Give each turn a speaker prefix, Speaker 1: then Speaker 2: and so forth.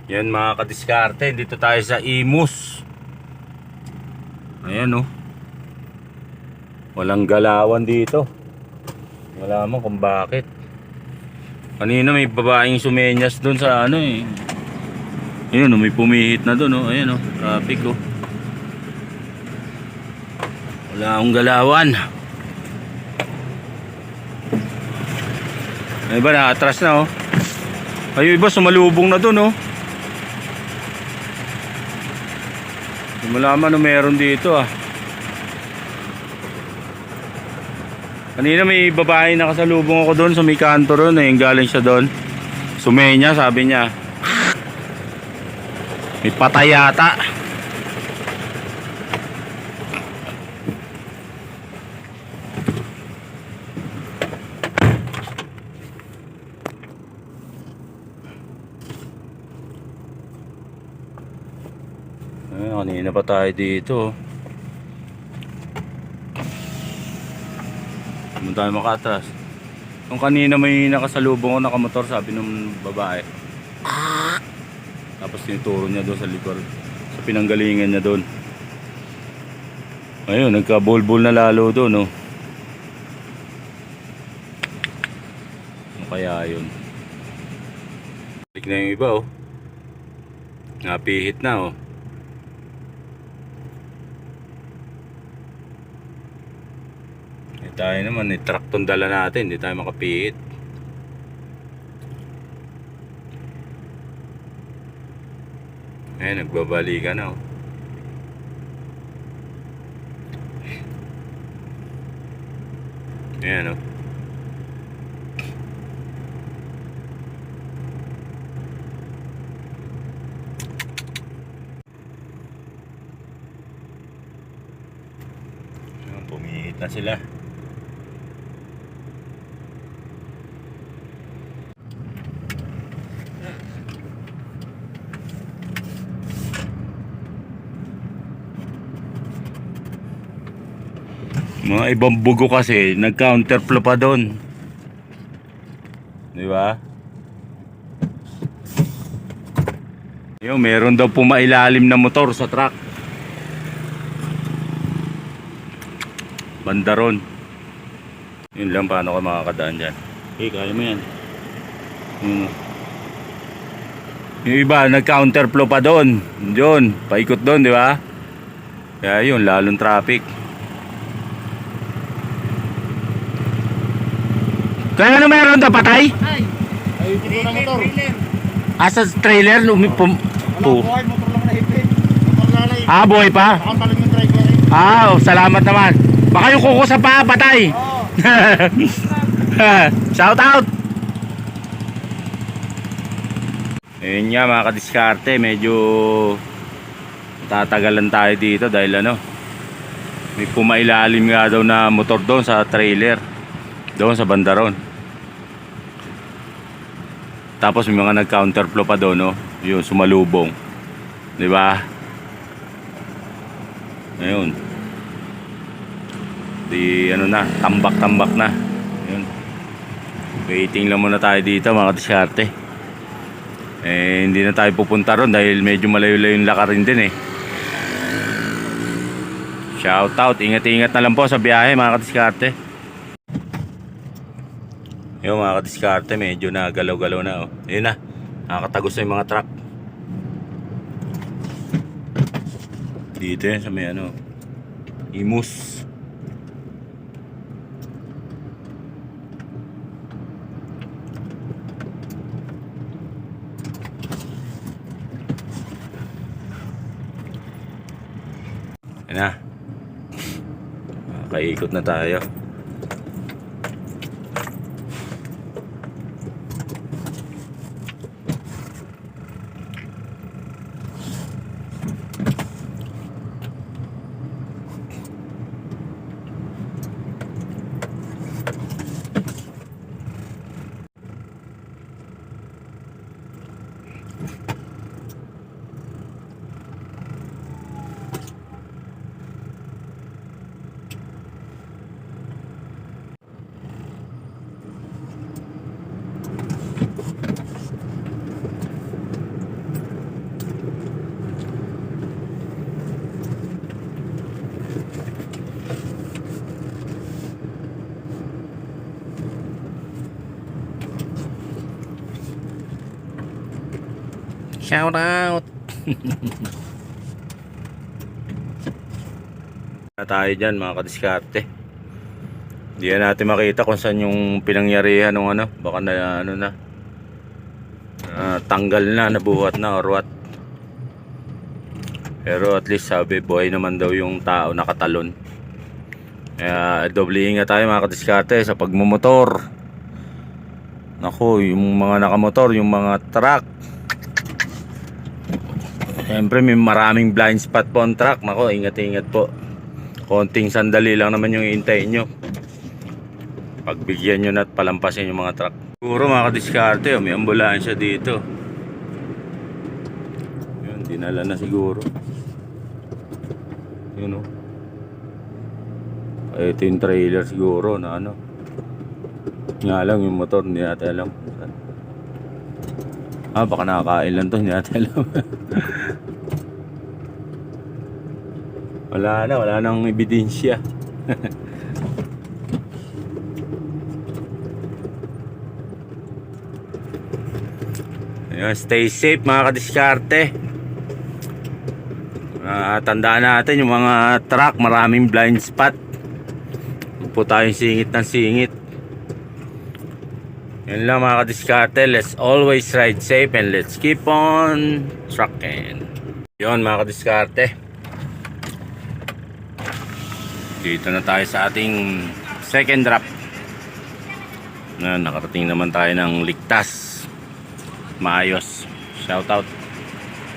Speaker 1: Yan mga kadiskarte, dito tayo sa Imus. Ayan oh. Walang galawan dito. Wala mo kung bakit. Kanina may babaeng sumenyas doon sa ano eh. Ayun oh, may pumihit na doon oh. Ayan oh, traffic oh. Wala akong galawan. Ay ba, na-atras na oh. Ay iba sumalubong na doon oh. Wala man o meron dito ah. Kanina may babae nakasalubong ako doon sa may kanto ron eh. Galing siya doon. Sumenya sabi niya. May patay yata. Kanina pa tayo dito. Hindi tayo makatras. Kung kanina may nakasalubong ko nakamotor, sabi ng babae. Tapos tinuturo niya doon sa likod, sa pinanggalingan niya doon. Ayun, nagka-bulbul na lalo doon oh. Ano kaya yun? Balik na yung iba oh. Napihit na oh. Tayo naman eh, truck tong dala natin, hindi tayo makapihit. Ayan, nagbabalikan na oh. Ayan oh. Ayan, pumihit na sila. Mga ibang bugo kasi nag-counterflow pa doon. Di ba? Yung meron daw pumailalim na motor sa truck. Banda ron. Yun lang, paano ka makakadaan dyan. Okay, kaya mo yan. Yung iba nag-counterflow pa doon. Doon, paikot doon, di ba? Kaya yun, lalong traffic. Kaya ano meron daw patay?
Speaker 2: Ay, ito na motor.
Speaker 1: Asa trailer lumipum.
Speaker 2: Buhay, motor lang na hipit. Motor lang na hipit.
Speaker 1: Ah, buhay pa?
Speaker 2: Nakapalag yung driver eh.
Speaker 1: Ah, salamat naman. Baka yung kuko sa pa patay.
Speaker 2: Oo.
Speaker 1: Shout out. Ayun nga mga kadiskarte, medyo tatagalan tayo dito dahil ano, may pumailalim nga daw na motor doon sa trailer. Doon sa bandaron. Tapos may mga nag-counterflow pa doon, no? Yung sumalubong. 'Di ba? Ayun. Di ano na, tambak-tambak na. Ayun. Waiting lang muna tayo dito, mga kadiskarte. Eh hindi na tayo pupunta ron dahil medyo malayo-layo yung lakarin din eh. Shout out, ingat-ingat na lang po sa biyahe, mga kadiskarte. Yung mga kadiskarte, medyo na galaw-galaw na oh. Ayun na, nakakatagos na yung mga truck. Dito yan sa may ano, Imus. Ayun na, nakaikot na tayo. Shout out! Na tayo dyan mga kadiskarte. Hindi na natin makita kung saan yung pinangyarihan ng ano. Baka na ano na. Tanggal na, nabuhat na or what. Pero at least sabi buhay naman daw yung tao nakatalon. Kaya doble ingat tayo mga kadiskarte sa pagmumotor. Nako, yung mga nakamotor, yung mga truck. Siyempre may maraming blind spot po ang truck. Nako, ingat-ingat po. Konting sandali lang naman yung iintayin nyo. Pagbigyan nyo na at palampasin yung mga truck. Siguro mga kadiskarte, may ambulansya dito. Yun, dinala na siguro. Yun o. Ito yung trailer siguro na ano. Nga lang yung motor, hindi natin alam. Baka nakakain lang to, hindi natin alam. Wala nang ebidensya. Ayun, stay safe mga kadiskarte. Tandaan natin yung mga truck, maraming blind spot. Huwag po tayong singit ng singit. Yun lang mga kadiskarte. Let's always ride safe and let's keep on trucking. Yun mga kadiskarte. Dito na tayo sa ating second drop. Nakarating naman tayo ng ligtas. Maayos. Shout out.